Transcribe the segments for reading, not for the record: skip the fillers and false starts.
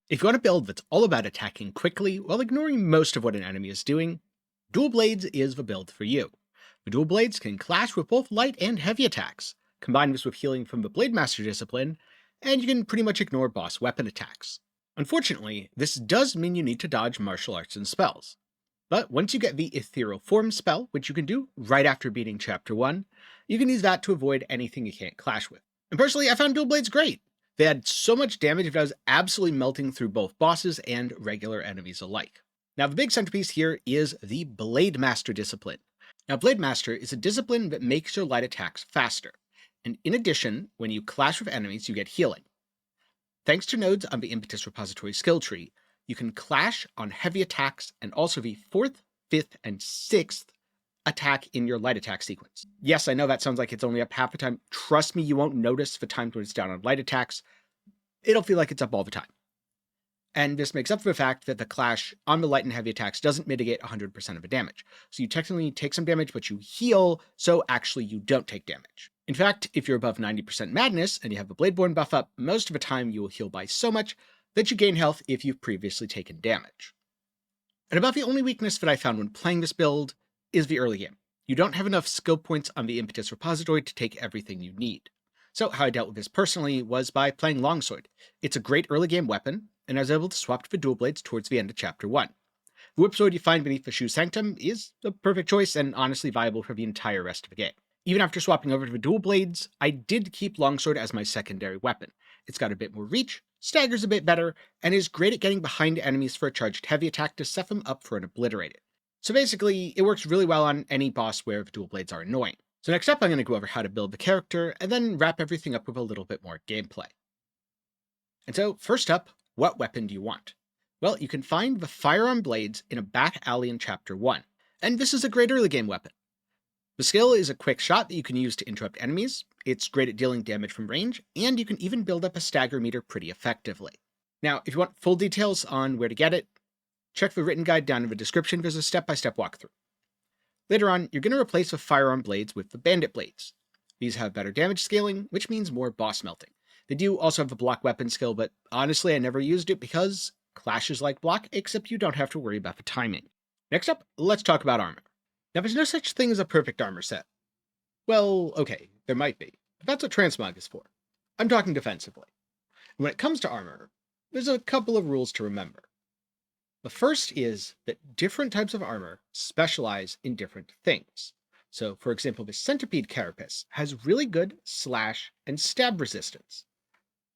If you want a build that's all about attacking quickly while ignoring most of what an enemy is doing, Dual Blades is the build for you. The Dual Blades can clash with both light and heavy attacks, combine this with healing from the Blademaster discipline, and you can pretty much ignore boss weapon attacks. Unfortunately, this does mean you need to dodge martial arts and spells. But once you get the Ethereal Form spell, which you can do right after beating Chapter 1, you can use that to avoid anything you can't clash with. And personally, I found Dual Blades great. They had so much damage that I was absolutely melting through both bosses and regular enemies alike. Now the big centerpiece here is the Blademaster discipline. Now Blademaster is a discipline that makes your light attacks faster, and in addition, when you clash with enemies you get healing. Thanks to nodes on the Impetus repository skill tree, you can clash on heavy attacks and also the 4th, 5th, and 6th attack in your light attack sequence. Yes, I know that sounds like it's only up half the time. Trust me, you won't notice the times when it's down on light attacks. It'll feel like it's up all the time. And this makes up for the fact that the clash on the light and heavy attacks doesn't mitigate 100% of the damage. So you technically take some damage, but you heal, so actually you don't take damage. In fact, if you're above 90% madness and you have the Bladeborn buff up, most of the time you will heal by so much that you gain health if you've previously taken damage. And about the only weakness that I found when playing this build is the early game. You don't have enough skill points on the Impetus repository to take everything you need. So how I dealt with this personally was by playing Longsword. It's a great early game weapon, and I was able to swap to the Dual Blades towards the end of Chapter 1. The Whip Sword you find beneath the Shoe Sanctum is the perfect choice and honestly viable for the entire rest of the game. Even after swapping over to the Dual Blades, I did keep Longsword as my secondary weapon. It's got a bit more reach, staggers a bit better, and is great at getting behind enemies for a charged heavy attack to set them up for an obliterated. So basically, it works really well on any boss where the Dual Blades are annoying. So next up I'm going to go over how to build the character, and then wrap everything up with a little bit more gameplay. And so, first up, what weapon do you want? Well, you can find the Firearm Blades in a back alley in Chapter 1, and this is a great early game weapon. The skill is a quick shot that you can use to interrupt enemies, it's great at dealing damage from range, and you can even build up a stagger meter pretty effectively. Now, if you want full details on where to get it, check the written guide down in the description, there's a step-by-step walkthrough. Later on, you're going to replace the Firearm Blades with the Bandit Blades. These have better damage scaling, which means more boss melting. They do also have the block weapon skill, but honestly I never used it because clashes like block, except you don't have to worry about the timing. Next up, let's talk about armor. Now there's no such thing as a perfect armor set. Well, okay, there might be, but that's what Transmog is for. I'm talking defensively. When it comes to armor, there's a couple of rules to remember. The first is that different types of armor specialize in different things. So, for example, the Centipede Carapace has really good slash and stab resistance.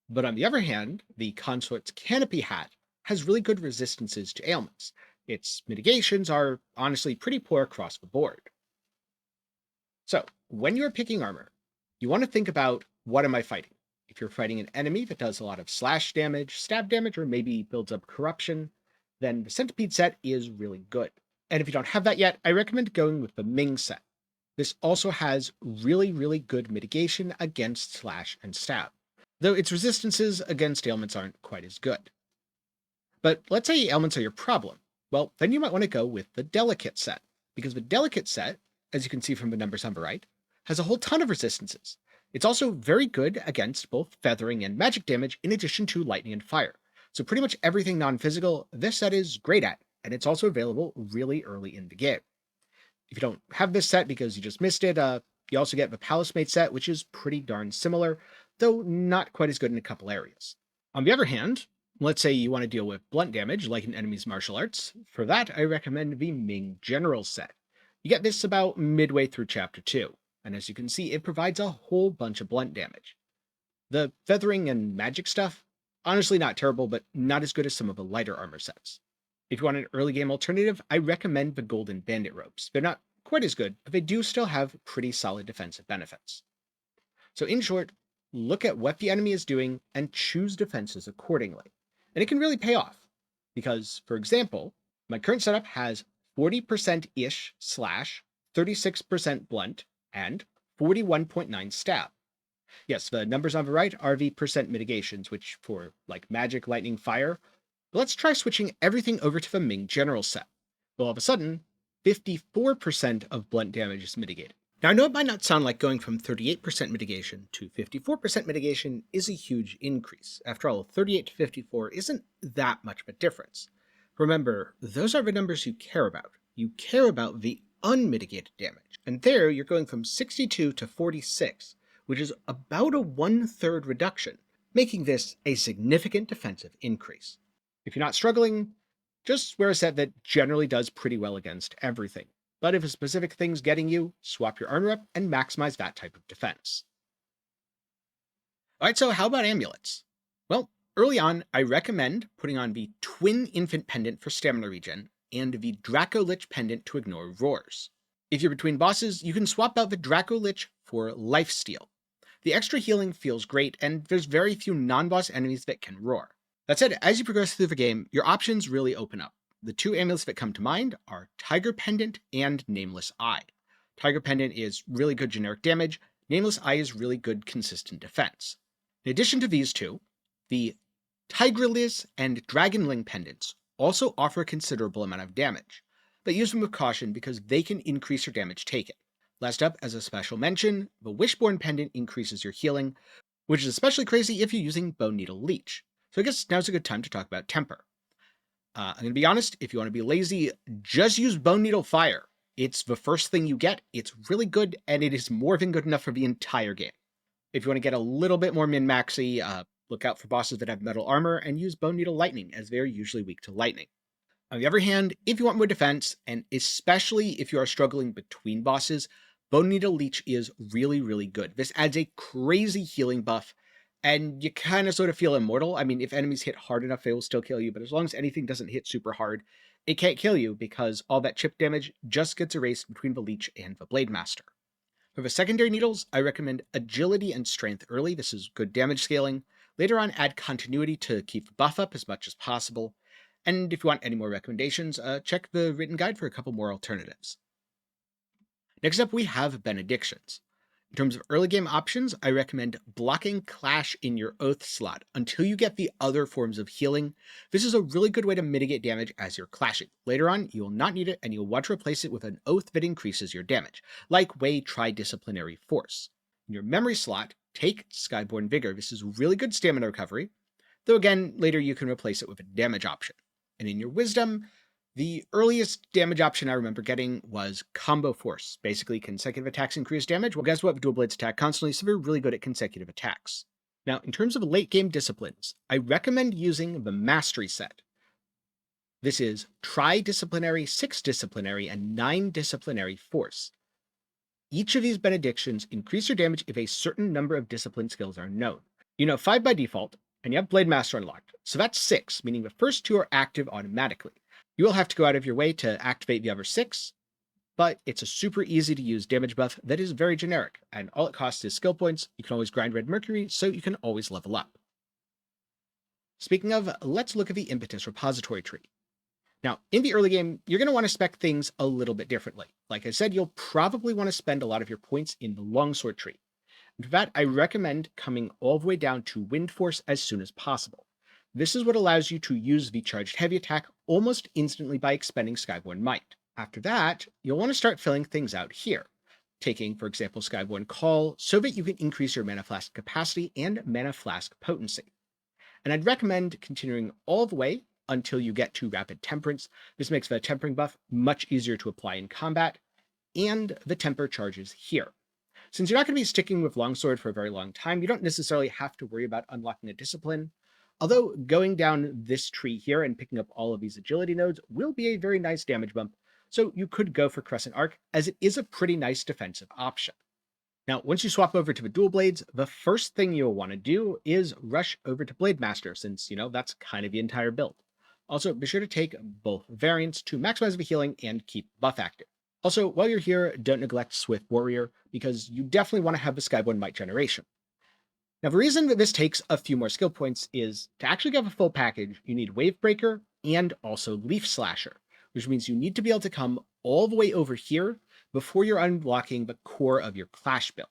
But on the other hand, the Consort's Canopy Hat has really good resistances to ailments. Its mitigations are honestly pretty poor across the board. So, when you're picking armor, you want to think about, what am I fighting? If you're fighting an enemy that does a lot of slash damage, stab damage, or maybe builds up corruption, then the Centipede set is really good. And if you don't have that yet, I recommend going with the Ming set. This also has really good mitigation against slash and stab, though its resistances against ailments aren't quite as good. But let's say ailments are your problem. Well, then you might want to go with the Delicate set, because the Delicate set, as you can see from the numbers on the right, has a whole ton of resistances. It's also very good against both feathering and magic damage in addition to lightning and fire. So pretty much everything non-physical, this set is great at, and it's also available really early in the game. If you don't have this set because you just missed it, you also get the Palace Mate set, which is pretty darn similar, though not quite as good in a couple areas. On the other hand, let's say you want to deal with blunt damage like an enemy's martial arts. For that, I recommend the Ming General set. You get this about midway through Chapter 2, and as you can see, it provides a whole bunch of blunt damage. The feathering and magic stuff, honestly not terrible, but not as good as some of the lighter armor sets. If you want an early game alternative, I recommend the Golden Bandit Robes. They're not quite as good, but they do still have pretty solid defensive benefits. So in short, look at what the enemy is doing and choose defenses accordingly. And it can really pay off, because, for example, my current setup has 40%-ish slash, 36% blunt, and 41.9 stab. Yes, the numbers on the right are the percent mitigations, which for like magic, lightning, fire. But let's try switching everything over to the Ming General set. Well, all of a sudden, 54% of blunt damage is mitigated. Now, I know it might not sound like going from 38% mitigation to 54% mitigation is a huge increase. After all, 38 to 54 isn't that much of a difference. Remember, those are the numbers you care about. You care about the unmitigated damage. And there, you're going from 62 to 46, which is about a 1/3 reduction, making this a significant defensive increase. If you're not struggling, just wear a set that generally does pretty well against everything. But if a specific thing's getting you, swap your armor up and maximize that type of defense. Alright, so how about amulets? Well, early on, I recommend putting on the Twin Infant Pendant for stamina regen, and the Draco Lich Pendant to ignore roars. If you're between bosses, you can swap out the Draco Lich for Lifesteal. The extra healing feels great, and there's very few non-boss enemies that can roar. That said, as you progress through the game, your options really open up. The two amulets that come to mind are Tiger Pendant and Nameless Eye. Tiger Pendant is really good generic damage, Nameless Eye is really good consistent defense. In addition to these two, the Tigrelis and Dragonling Pendants also offer a considerable amount of damage, but use them with caution because they can increase your damage taken. Last up, as a special mention, the Wishborn Pendant increases your healing, which is especially crazy if you're using Bone Needle Leech. So I guess now's a good time to talk about Temper. I'm going to be honest, if you want to be lazy, just use Bone Needle Fire. It's the first thing you get, it's really good, and it is more than good enough for the entire game. If you want to get a little bit more min-maxy, look out for bosses that have metal armor and use Bone Needle Lightning, as they are usually weak to lightning. On the other hand, if you want more defense, and especially if you are struggling between bosses, Bone Needle Leech is really, really good. This adds a crazy healing buff, and you kind of sort of feel immortal. I mean, if enemies hit hard enough, they will still kill you, but as long as anything doesn't hit super hard, it can't kill you because all that chip damage just gets erased between the Leech and the Blademaster. For the secondary needles, I recommend Agility and Strength early. This is good damage scaling. Later on, add Continuity to keep the buff up as much as possible. And if you want any more recommendations, check the written guide for a couple more alternatives. Next up, we have Benedictions. In terms of early game options, I recommend blocking Clash in your Oath slot until you get the other forms of healing. This is a really good way to mitigate damage as you're clashing. Later on, you will not need it, and you'll want to replace it with an Oath that increases your damage, like Wei Tri-Disciplinary Force. In your memory slot, take Skyborn Vigor. This is really good stamina recovery, though again, later you can replace it with a damage option. And in your Wisdom, the earliest damage option I remember getting was Combo Force. Basically, consecutive attacks increase damage. Well, guess what? Dual Blades attack constantly, so they're really good at consecutive attacks. Now, in terms of late game disciplines, I recommend using the Mastery set. This is Tri-Disciplinary, 6-Disciplinary, and 9-Disciplinary Force. Each of these benedictions increase your damage if a certain number of discipline skills are known. You know 5 by default, and you have Blademaster unlocked, so that's 6, meaning the first 2 are active automatically. You will have to go out of your way to activate the other 6, but it's a super easy to use damage buff that is very generic, and all it costs is skill points. You can always grind Red Mercury, so you can always level up. Speaking of, let's look at the Impetus repository tree. Now, in the early game, you're going to want to spec things a little bit differently. Like I said, you'll probably want to spend a lot of your points in the longsword tree. And for that, I recommend coming all the way down to Wind Force as soon as possible. This is what allows you to use the charged heavy attack almost instantly by expending Skyborn Might. After that, you'll want to start filling things out here, taking, for example, Skyborn Call, so that you can increase your Mana Flask capacity and Mana Flask potency. And I'd recommend continuing all the way until you get to Rapid Temperance. This makes the tempering buff much easier to apply in combat, and the temper charges here. Since you're not going to be sticking with Longsword for a very long time, you don't necessarily have to worry about unlocking a discipline, although going down this tree here and picking up all of these agility nodes will be a very nice damage bump, so you could go for Crescent Arc, as it is a pretty nice defensive option. Now, once you swap over to the Dual Blades, the first thing you'll want to do is rush over to Blademaster, since, that's kind of the entire build. Also, be sure to take both variants to maximize the healing and keep buff active. Also, while you're here, don't neglect Swift Warrior, because you definitely want to have the Skyborn Might generation. Now, the reason that this takes a few more skill points is, to actually get a full package, you need Wavebreaker and also Leaf Slasher, which means you need to be able to come all the way over here before you're unlocking the core of your Clash build.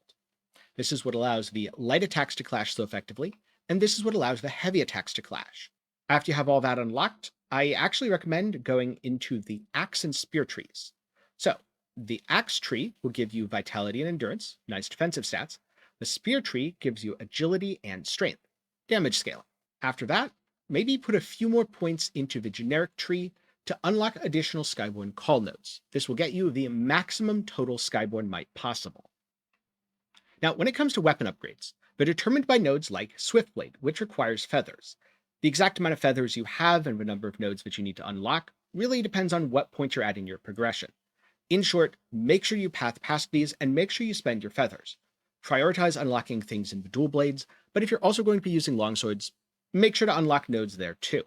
This is what allows the light attacks to clash so effectively, and this is what allows the heavy attacks to clash. After you have all that unlocked, I actually recommend going into the Axe and Spear trees. So, The axe tree will give you vitality and endurance, nice defensive stats. The spear tree gives you agility and strength, damage scaling. After that, maybe put a few more points into the generic tree to unlock additional Skyborn call nodes. This will get you the maximum total Skyborn might possible. Now, when it comes to weapon upgrades, they're determined by nodes like Swiftblade, which requires feathers. The exact amount of feathers you have and the number of nodes that you need to unlock really depends on what point you're at in your progression. In short, make sure you path past these and make sure you spend your feathers. Prioritize unlocking things in the dual blades, but if you're also going to be using longswords, make sure to unlock nodes there too.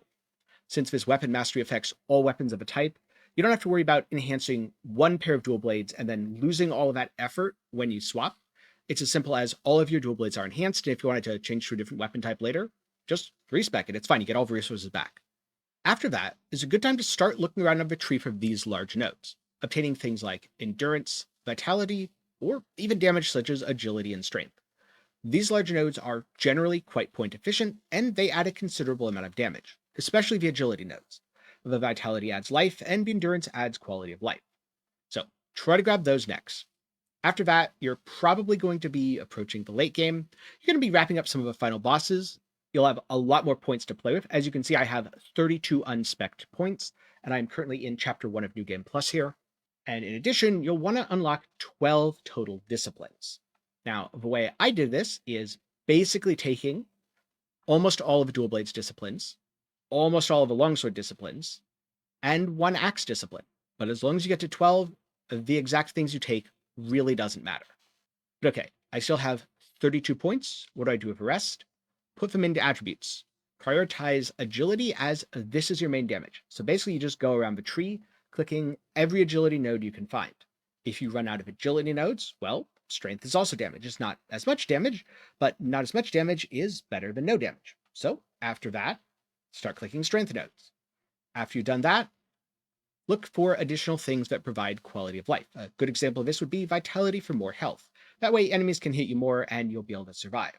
Since this weapon mastery affects all weapons of a type, you don't have to worry about enhancing one pair of dual blades and then losing all of that effort when you swap. It's as simple as all of your dual blades are enhanced, and if you wanted to change to a different weapon type later, just respec it. It's fine, you get all the resources back. After that is a good time to start looking around on the tree for these large nodes, obtaining things like endurance, vitality, or even damage such as agility and strength. These large nodes are generally quite point efficient, and they add a considerable amount of damage, especially the agility nodes. The vitality adds life, and the endurance adds quality of life. So try to grab those next. After that, you're probably going to be approaching the late game. You're going to be wrapping up some of the final bosses. You'll have a lot more points to play with. As you can see, I have 32 unspec'd points, and I'm currently in Chapter 1 of New Game Plus here. And in addition, you'll want to unlock 12 total disciplines. Now, the way I did this is basically taking almost all of the Dual Blades disciplines, almost all of the Longsword disciplines, and one Axe discipline. But as long as you get to 12, the exact things you take really doesn't matter. But okay, I still have 32 points. What do I do with the rest? Put them into attributes. Prioritize agility as this is your main damage. So basically you just go around the tree, clicking every agility node you can find. If you run out of agility nodes, well, strength is also damage. It's not as much damage, but not as much damage is better than no damage. So after that, start clicking strength nodes. After you've done that, look for additional things that provide quality of life. A good example of this would be vitality for more health. That way enemies can hit you more and you'll be able to survive.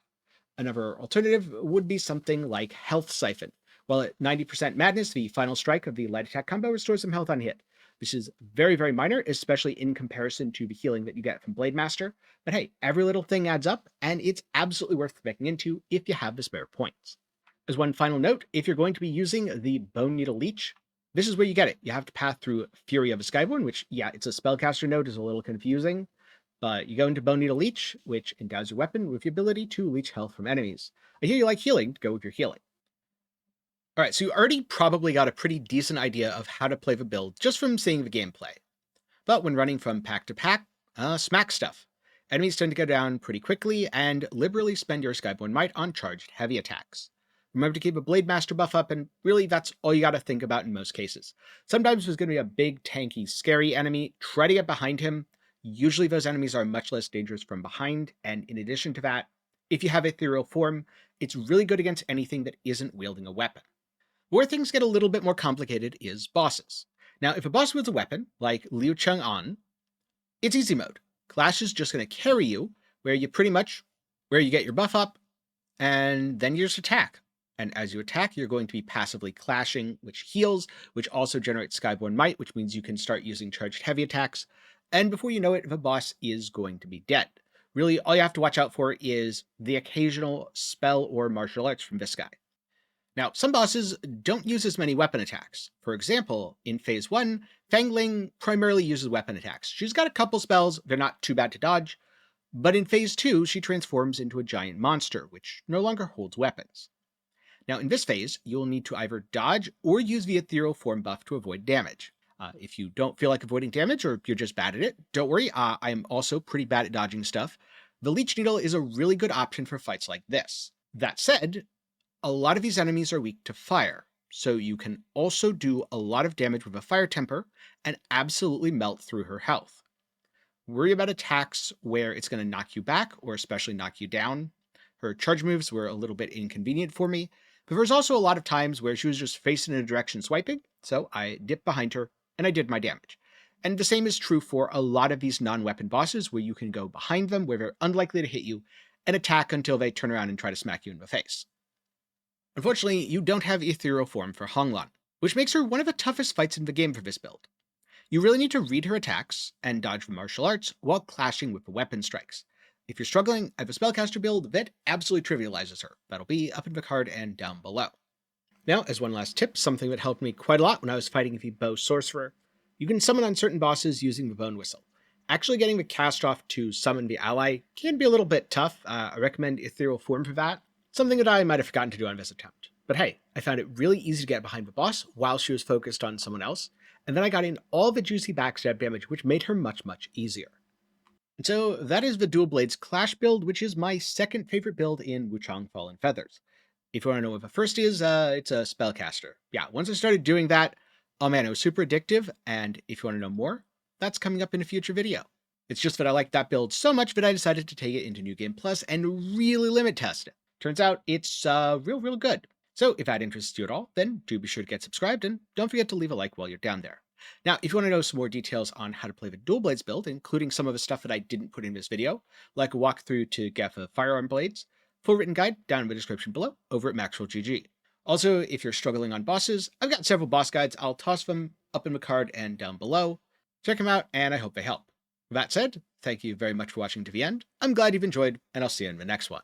Another alternative would be something like Health Siphon. While at 90% madness, the final strike of the light attack combo restores some health on hit. This is very, very minor, especially in comparison to the healing that you get from Blademaster. But hey, every little thing adds up, and it's absolutely worth checking into if you have the spare points. As one final note, if you're going to be using the Bone Needle Leech, this is where you get it. You have to path through Fury of a Skyborn, which, yeah, it's a spellcaster node, is a little confusing. But you go into Bone Needle Leech, which endows your weapon with the ability to leech health from enemies. I hear you like healing, go with your healing. Alright, so you already probably got a pretty decent idea of how to play the build just from seeing the gameplay. But when running from pack to pack, smack stuff. Enemies tend to go down pretty quickly, and liberally spend your Skyborn might on charged heavy attacks. Remember to keep a Blademaster buff up, and really that's all you gotta think about in most cases. Sometimes there's gonna be a big, tanky, scary enemy, try to get behind him. Usually those enemies are much less dangerous from behind, and in addition to that, if you have Ethereal Form, it's really good against anything that isn't wielding a weapon. Where things get a little bit more complicated is bosses. Now, if a boss wields a weapon, like Wuchang, it's easy mode. Clash is just going to carry you, where you get your buff up, and then you just attack. And as you attack, you're going to be passively clashing, which heals, which also generates Skyborn Might, which means you can start using charged heavy attacks. And before you know it, the boss is going to be dead. Really, all you have to watch out for is the occasional spell or martial arts from this guy. Now, some bosses don't use as many weapon attacks. For example, in Phase 1, Fangling primarily uses weapon attacks. She's got a couple spells, they're not too bad to dodge, but in Phase 2, she transforms into a giant monster, which no longer holds weapons. Now, in this phase, you'll need to either dodge or use the Ethereal Form buff to avoid damage. If you don't feel like avoiding damage, or you're just bad at it, don't worry, I'm also pretty bad at dodging stuff. The Leech Needle is a really good option for fights like this. That said, a lot of these enemies are weak to fire, so you can also do a lot of damage with a fire temper and absolutely melt through her health. Worry about attacks where it's going to knock you back or especially knock you down. Her charge moves were a little bit inconvenient for me, but there's also a lot of times where she was just facing in a direction swiping, so I dipped behind her and I did my damage. And the same is true for a lot of these non-weapon bosses where you can go behind them where they're unlikely to hit you and attack until they turn around and try to smack you in the face. Unfortunately, you don't have Ethereal Form for Honglan, which makes her one of the toughest fights in the game for this build. You really need to read her attacks and dodge the martial arts while clashing with the weapon strikes. If you're struggling, I have a spellcaster build that absolutely trivializes her. That'll be up in the card and down below. Now, as one last tip, something that helped me quite a lot when I was fighting the bow sorcerer, you can summon on certain bosses using the bone whistle. Actually getting the cast off to summon the ally can be a little bit tough. I recommend ethereal form for that, something that I might have forgotten to do on this attempt. But hey, I found it really easy to get behind the boss while she was focused on someone else, and then I got in all the juicy backstab damage, which made her much, much easier. And so that is the Dual Blades Clash build, which is my second favorite build in Wuchang Fallen Feathers. If you want to know what the first is, it's a spellcaster. Yeah, once I started doing that, oh man, it was super addictive, and if you want to know more, that's coming up in a future video. It's just that I liked that build so much that I decided to take it into New Game Plus and really limit test it. Turns out it's real good. So if that interests you at all, then do be sure to get subscribed, and don't forget to leave a like while you're down there. Now, if you want to know some more details on how to play the Dual Blades build, including some of the stuff that I didn't put in this video, like a walkthrough to get the firearm blades, full written guide down in the description below over at MaxrollGG. Also, if you're struggling on bosses, I've got several boss guides. I'll toss them up in the card and down below. Check them out, and I hope they help. That said, thank you very much for watching to the end. I'm glad you've enjoyed, and I'll see you in the next one.